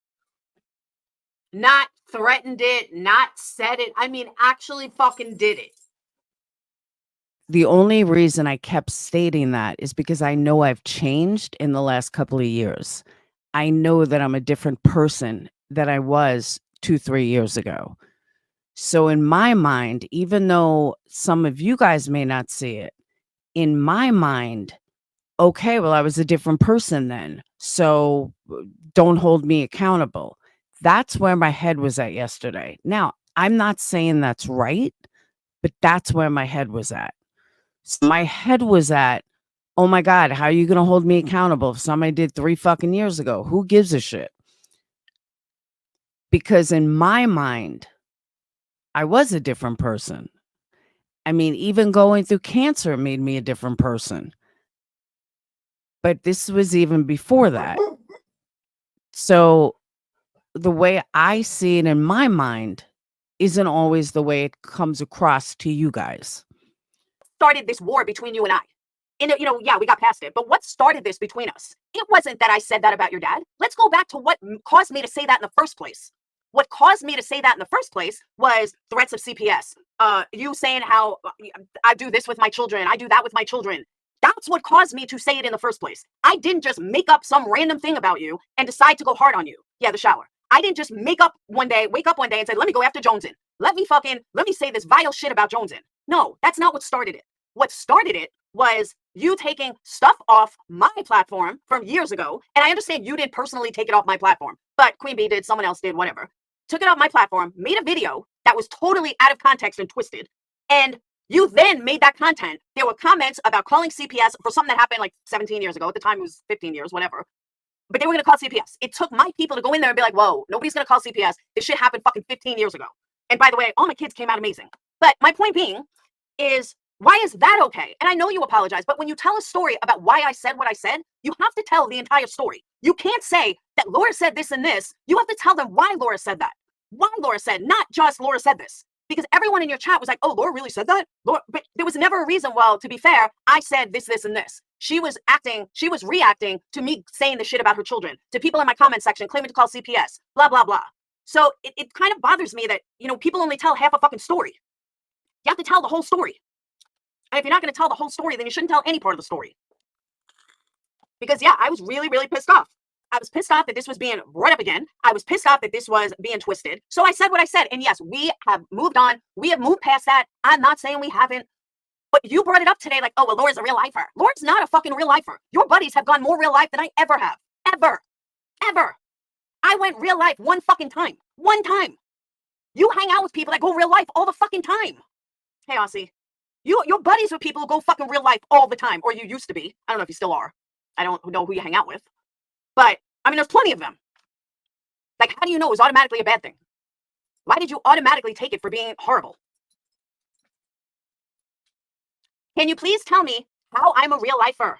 Not threatened it, not said it. I mean, actually fucking did it. The only reason I kept stating that is because I know I've changed in the last couple of years. I know that I'm a different person than I was 2, 3 years ago. So in my mind, even though some of you guys may not see it, in my mind, okay, well, I was a different person then. So don't hold me accountable. That's where my head was at yesterday. Now, I'm not saying that's right, but that's where my head was at. So my head was at, oh my God, how are you going to hold me accountable if somebody did 3 fucking years ago? Who gives a shit? Because in my mind, I was a different person. I mean, even going through cancer made me a different person. But this was even before that. So the way I see it in my mind isn't always the way it comes across to you guys. Started this war between you and I. And, yeah, we got past it. But what started this between us? It wasn't that I said that about your dad. Let's go back to what caused me to say that in the first place. What caused me to say that in the first place was threats of CPS. You saying how I do this with my children, I do that with my children. That's what caused me to say it in the first place. I didn't just make up some random thing about you and decide to go hard on you. Yeah, the shower. I didn't just wake up one day and say, let me go after Jonesin. Let me say this vile shit about Jonesin. No, that's not what started it. What started it was you taking stuff off my platform from years ago. And I understand you didn't personally take it off my platform, but Queen Bee did, someone else did, whatever. Took it off my platform, made a video that was totally out of context and twisted. And you then made that content. There were comments about calling CPS for something that happened like 17 years ago. At the time, it was 15 years, whatever. But they were going to call CPS. It took my people to go in there and be like, whoa, nobody's going to call CPS. This shit happened fucking 15 years ago. And by the way, all my kids came out amazing. But my point being is, why is that okay? And I know you apologize, but when you tell a story about why I said what I said, you have to tell the entire story. You can't say that Laura said this and this. You have to tell them why Laura said that. Why Laura said, not just Laura said this. Because everyone in your chat was like, oh, Laura really said that? Laura, but there was never a reason, well, to be fair, I said this, this, and this. She was reacting to me saying the shit about her children, to people in my comment section claiming to call CPS, blah, blah, blah. So it kind of bothers me that, people only tell half a fucking story. You have to tell the whole story. And if you're not going to tell the whole story, then you shouldn't tell any part of the story. Because, yeah, I was really, really pissed off. I was pissed off that this was being brought up again. I was pissed off that this was being twisted. So I said what I said. And yes, we have moved on. We have moved past that. I'm not saying we haven't. But you brought it up today like, oh, well, Laura's a real lifer. Laura's not a fucking real lifer. Your buddies have gone more real life than I ever have. Ever. Ever. I went real life one fucking time. One time. You hang out with people that go real life all the fucking time. Hey, Aussie. Your buddies with people who go fucking real life all the time. Or you used to be. I don't know if you still are. I don't know who you hang out with. But, I mean, there's plenty of them. Like, how do you know it was automatically a bad thing? Why did you automatically take it for being horrible? Can you please tell me how I'm a real lifer?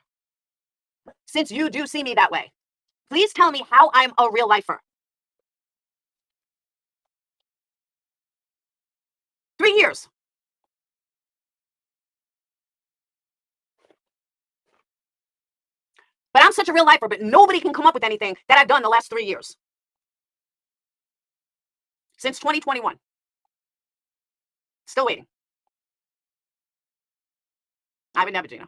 Since you do see me that way. Please tell me how I'm a real lifer. 3 years. But I'm such a real lifer, but nobody can come up with anything that I've done the last 3 years. Since 2021. Still waiting. I would never, Gina.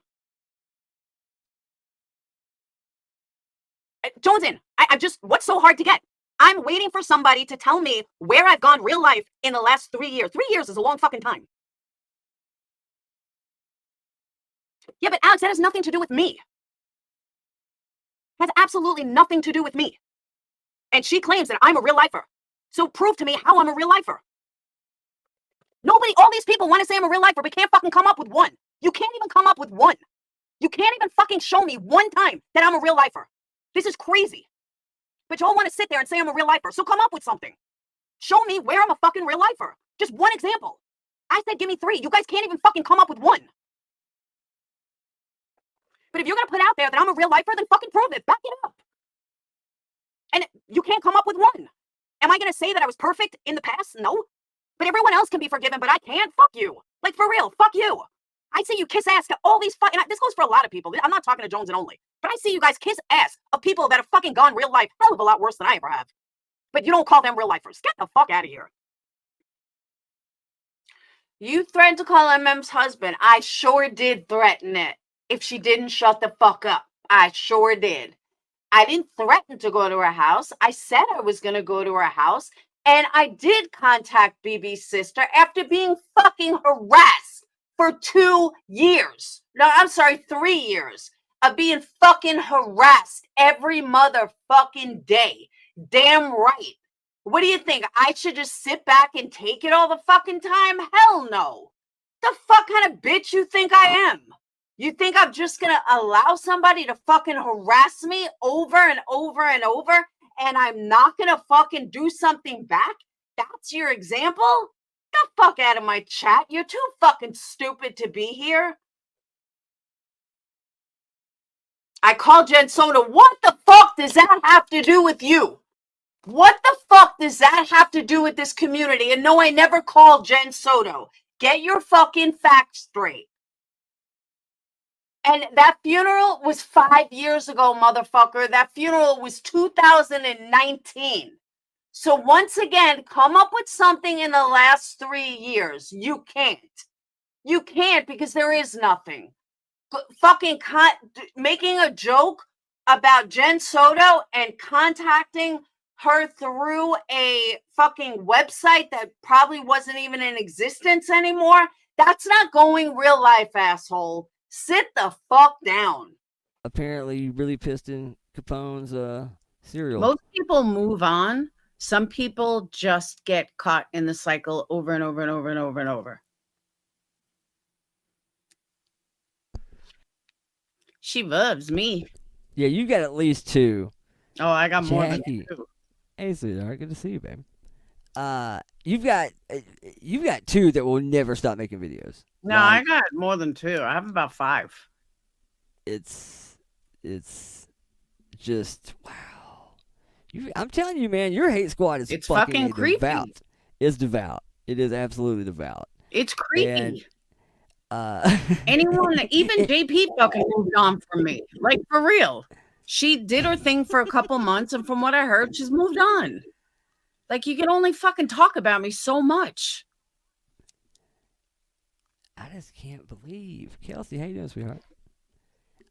Jonesin, I'm just, what's so hard to get? I'm waiting for somebody to tell me where I've gone real life in the last 3 years. 3 years is a long fucking time. Yeah, but Alex, that has nothing to do with me. Has absolutely nothing to do with me. And she claims that I'm a real lifer. So prove to me how I'm a real lifer. Nobody, all these people want to say I'm a real lifer, but can't fucking come up with one. You can't even come up with one. You can't even fucking show me one time that I'm a real lifer. This is crazy. But y'all want to sit there and say I'm a real lifer. So come up with something. Show me where I'm a fucking real lifer. Just one example. I said give me 3. You guys can't even fucking come up with one. But if you're going to put out there that I'm a real lifer, then fucking prove it. Back it up. And you can't come up with one. Am I going to say that I was perfect in the past? No. But everyone else can be forgiven, but I can't. Fuck you. Like, for real. Fuck you. I see you kiss ass to all these fucking... This goes for a lot of people. I'm not talking to Jones and only. But I see you guys kiss ass of people that have fucking gone real life hell of a lot worse than I ever have. But you don't call them real lifers. Get the fuck out of here. You threatened to call MM's husband. I sure did threaten it. If she didn't shut the fuck up, I sure did. I didn't threaten to go to her house. I said I was going to go to her house. And I did contact BB's sister after being fucking harassed for 2 years. No, I'm sorry, 3 years of being fucking harassed every motherfucking day. Damn right. What do you think? I should just sit back and take it all the fucking time? Hell no. The fuck kind of bitch you think I am? You think I'm just gonna allow somebody to fucking harass me over and over and over, and I'm not gonna fucking do something back? That's your example? Get the fuck out of my chat. You're too fucking stupid to be here. I called Jen Soda. What the fuck does that have to do with you? What the fuck does that have to do with this community? And no, I never called Jen Soto. Get your fucking facts straight. And that funeral was 5 years ago, motherfucker. That funeral was 2019. So once again, come up with something in the last 3 years. You can't. You can't because there is nothing. Fucking making a joke about Jen Soto and contacting her through a fucking website that probably wasn't even in existence anymore. That's not going real life, asshole. Sit the fuck down. Apparently, you really pissed in Capone's cereal. Most people move on. Some people just get caught in the cycle over and over and over and over and over. She loves me. Yeah, you got at least 2. Oh, I got more than Jackie. 2. Hey, sweetheart, good to see you, babe. You've got 2 that will never stop making videos. No, I got more than 2. I have about 5. It's just wow. I'm telling you, man, your hate squad is fucking creepy. Devout. It's devout. It is absolutely devout. It's creepy. And, anyone, even JP fucking moved on from me. Like, for real. She did her thing for a couple months, and from what I heard, she's moved on. Like, you can only fucking talk about me so much. I just can't believe. Kelsey, how you doing, sweetheart?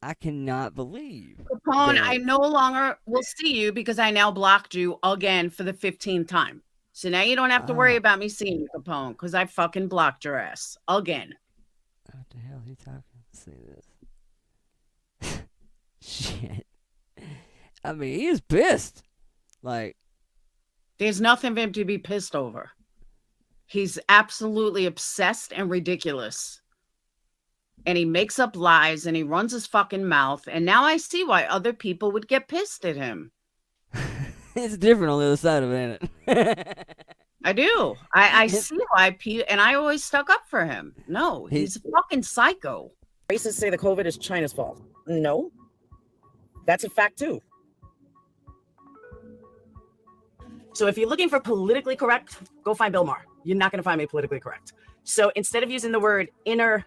I cannot believe. Capone, I no longer will see you because I now blocked you again for the 15th time. So now you don't have to worry about me seeing you, Capone, because I fucking blocked your ass again. What the hell are you talking? Let's see this. Shit. I mean, he is pissed. Like, there's nothing for him to be pissed over. He's absolutely obsessed and ridiculous. And he makes up lies and he runs his fucking mouth. And now I see why other people would get pissed at him. It's different on the other side of it, ain't it? I do. I see why people, and I always stuck up for him. No, he's a fucking psycho. Racists say the COVID is China's fault. No, that's a fact too. So if you're looking for politically correct, go find Bill Maher. You're not going to find me politically correct. So instead of using the word inner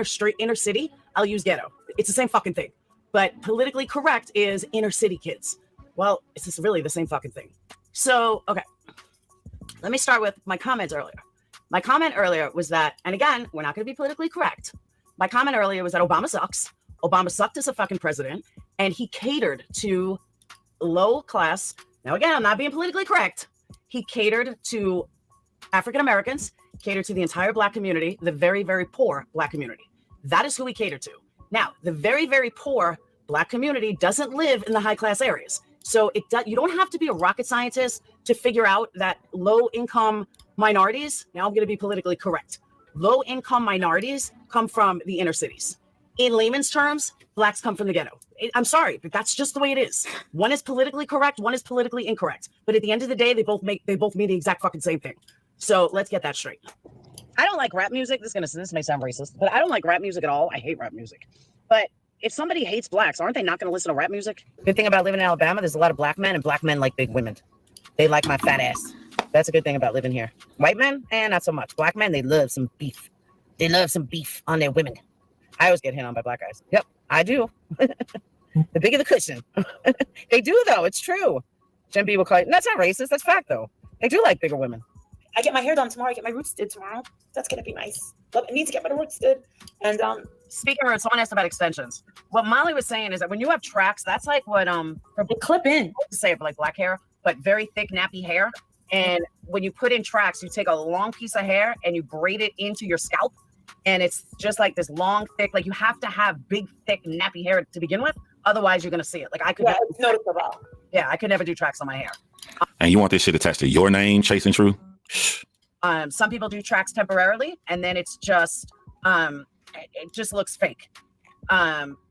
city, I'll use ghetto. It's the same fucking thing. But politically correct is inner city kids. Well, it's just really the same fucking thing. So, okay. Let me start with my comments earlier. My comment earlier was that, and again, we're not going to be politically correct. My comment earlier was that Obama sucks. Obama sucked as a fucking president, and he catered to low class. Now, again, I'm not being politically correct. He catered to African Americans, catered to the entire Black community, the very, very poor Black community. That is who he catered to. Now, the very, very poor Black community doesn't live in the high class areas. So you don't have to be a rocket scientist to figure out that low income minorities, now I'm going to be politically correct, low income minorities come from the inner cities. In layman's terms, Blacks come from the ghetto. I'm sorry, but that's just the way it is. One is politically correct, one is politically incorrect. But at the end of the day, they both mean the exact fucking same thing. So let's get that straight. I don't like rap music. This may sound racist, but I don't like rap music at all. I hate rap music. But if somebody hates Blacks, aren't they not going to listen to rap music? Good thing about living in Alabama, there's a lot of Black men, and Black men like big women. They like my fat ass. That's a good thing about living here. White men, not so much. Black men, they love some beef. They love some beef on their women. I always get hit on by Black guys. Yep, I do. The bigger the cushion. They do, though. It's true. Jim B will call you. That's not racist. That's fact, though. They do like bigger women. I get my hair done tomorrow. I get my roots did tomorrow. That's gonna be nice. But I need to get my roots did. And speaking of, someone asked about extensions. What Molly was saying is that when you have tracks, that's like what they clip in. To say it for like black hair, but very thick nappy hair. And when you put in tracks, you take a long piece of hair and you braid it into your scalp. And it's just like this long, thick, like you have to have big, thick, nappy hair to begin with. Otherwise, you're going to see it. Like I could never, it's noticeable. Yeah, I could never do tracks on my hair. And you want this shit attached to your name, Chase and True? Some people do tracks temporarily, and then it's just, it just looks fake.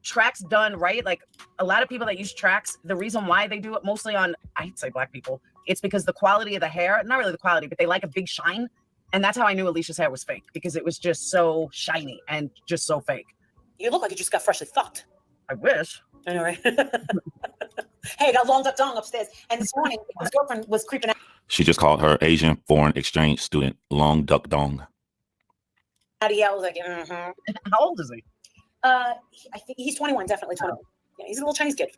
Tracks done right, like a lot of people that use tracks, the reason why they do it mostly on, I'd say black people, it's because the quality of the hair, not really the quality, but they like a big shine. And that's how I knew Alicia's hair was fake, because it was just so shiny and just so fake. You look like you just got freshly fucked. I wish. I know, right? Hey, I got long duck dong upstairs. And this morning, his girlfriend was creeping out. She just called her Asian foreign exchange student Long Duck Dong. I was like, How old is he? I think he's 21, definitely 21. Yeah, he's a little Chinese kid.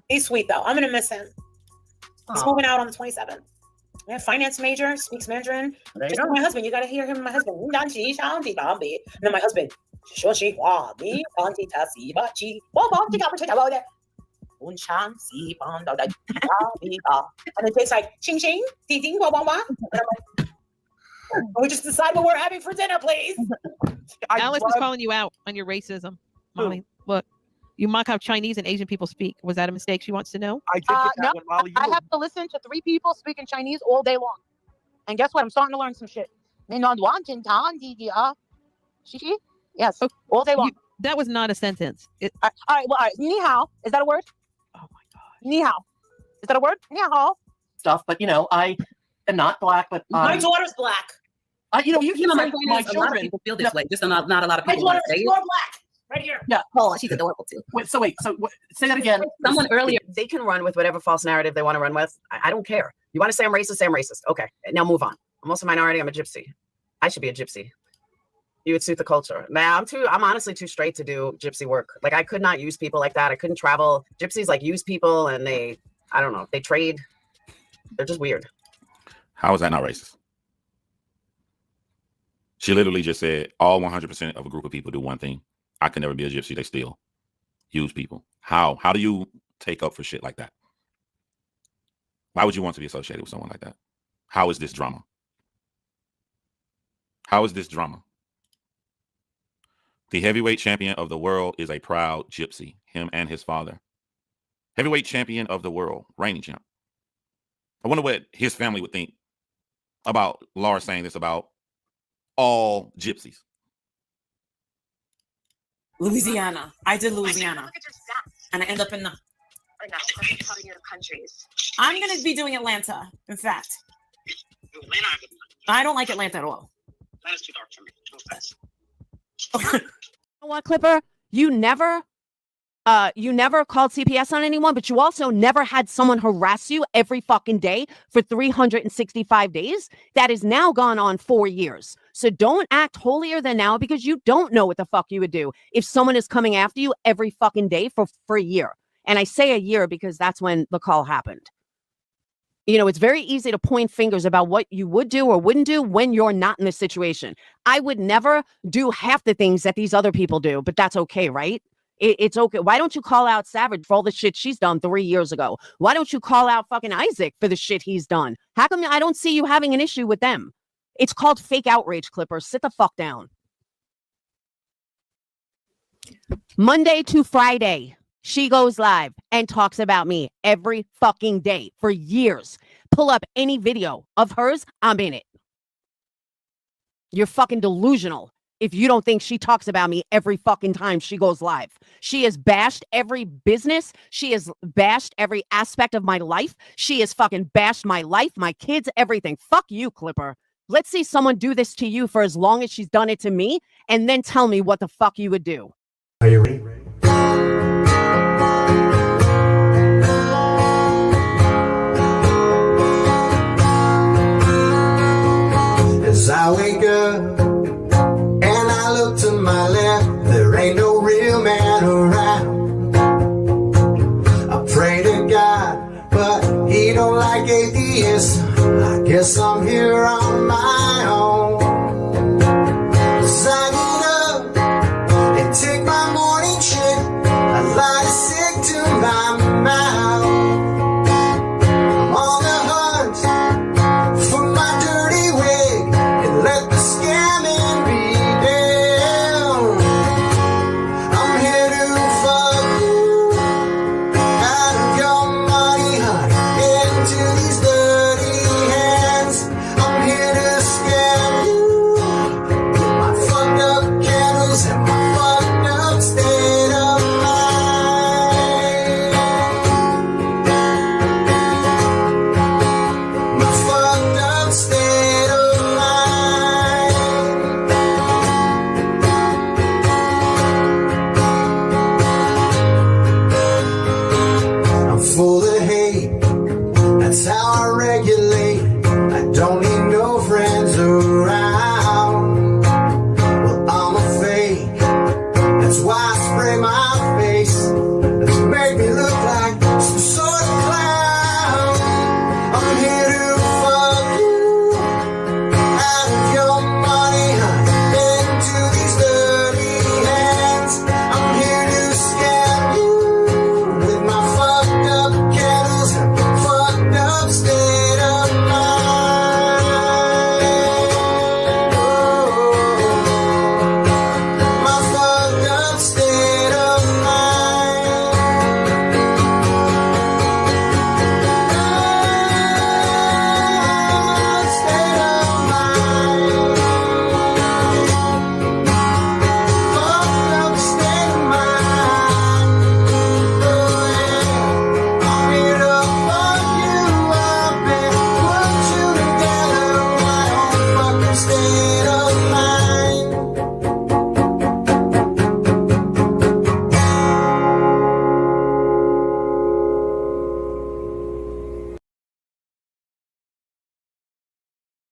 He's sweet, though. I'm going to miss him. He's moving out on the 27th. Yeah, finance major, speaks Mandarin. Just like my husband. You got to hear him and my husband. And then my husband. And it tastes like ching ching, ding ding, wah wah wah. And I'm like, we just decide what we're having for dinner, please. Alex is calling you out on your racism, Molly. Look, you mock how Chinese and Asian people speak. Was that a mistake? She wants to know. I did get that one, Molly. I have to listen to 3 people speaking Chinese all day long. And guess what? I'm starting to learn some shit. Yes, all day long. That was not a sentence. All right. Ni hao. Is that a word? Oh my God. Ni hao. Is that a word? Ni hao. Stuff, but I am not black, but my daughter's black. You can my children. A lot of people feel this way. Just not a lot of My people. daughter's pure black. Right here. Yeah. Oh, she's adorable too. So say that again. Someone earlier. They can run with whatever false narrative they want to run with. I don't care. You want to say I'm racist? Say I'm racist. Okay, now move on. I'm also a minority. I'm a gypsy. I should be a gypsy. You would suit the culture. Now I'm honestly too straight to do gypsy work. Like I could not use people like that. I couldn't travel. Gypsies like use people and I don't know, they trade. They're just weird. How is that not racist? She literally just said all 100% of a group of people do one thing. I could never be a gypsy. They still use people. How do you take up for shit like that? Why would you want to be associated with someone like that? How is this drama? How is this drama? The heavyweight champion of the world is a proud gypsy, him and his father. Heavyweight champion of the world, reigning champ. I wonder what his family would think about Laura saying this about all gypsies. Louisiana. I did Louisiana. Look at your stats. And I end up in the... Or no, some of your countries. I'm going to be doing Atlanta, in fact. Atlanta. I don't like Atlanta at all. Atlanta's too dark for me. Too fast. You know what, Clipper? You never called CPS on anyone, but you also never had someone harass you every fucking day for 365 days. That is now gone on 4 years. So don't act holier than thou because you don't know what the fuck you would do if someone is coming after you every fucking day for a year. And I say a year because that's when the call happened. You know, it's very easy to point fingers about what you would do or wouldn't do when you're not in this situation. I would never do half the things that these other people do, but that's okay, right? It's okay. Why don't you call out Savage for all the shit she's done 3 years ago? Why don't you call out fucking Isaac for the shit he's done? How come I don't see you having an issue with them? It's called fake outrage, Clipper. Sit the fuck down. Monday to Friday. She goes live and talks about me every fucking day for years. Pull up any video of hers, I'm in it. You're fucking delusional if you don't think she talks about me every fucking time she goes live. She has bashed every business. She has bashed every aspect of my life. She has fucking bashed my life, my kids, everything. Fuck you, Clipper. Let's see someone do this to you for as long as she's done it to me, and then tell me what the fuck you would do. Are you ready? As I wake up and I look to my left, there ain't no real man around. I pray to God, but he don't like atheists. I guess I'm here on my spray my face, make me look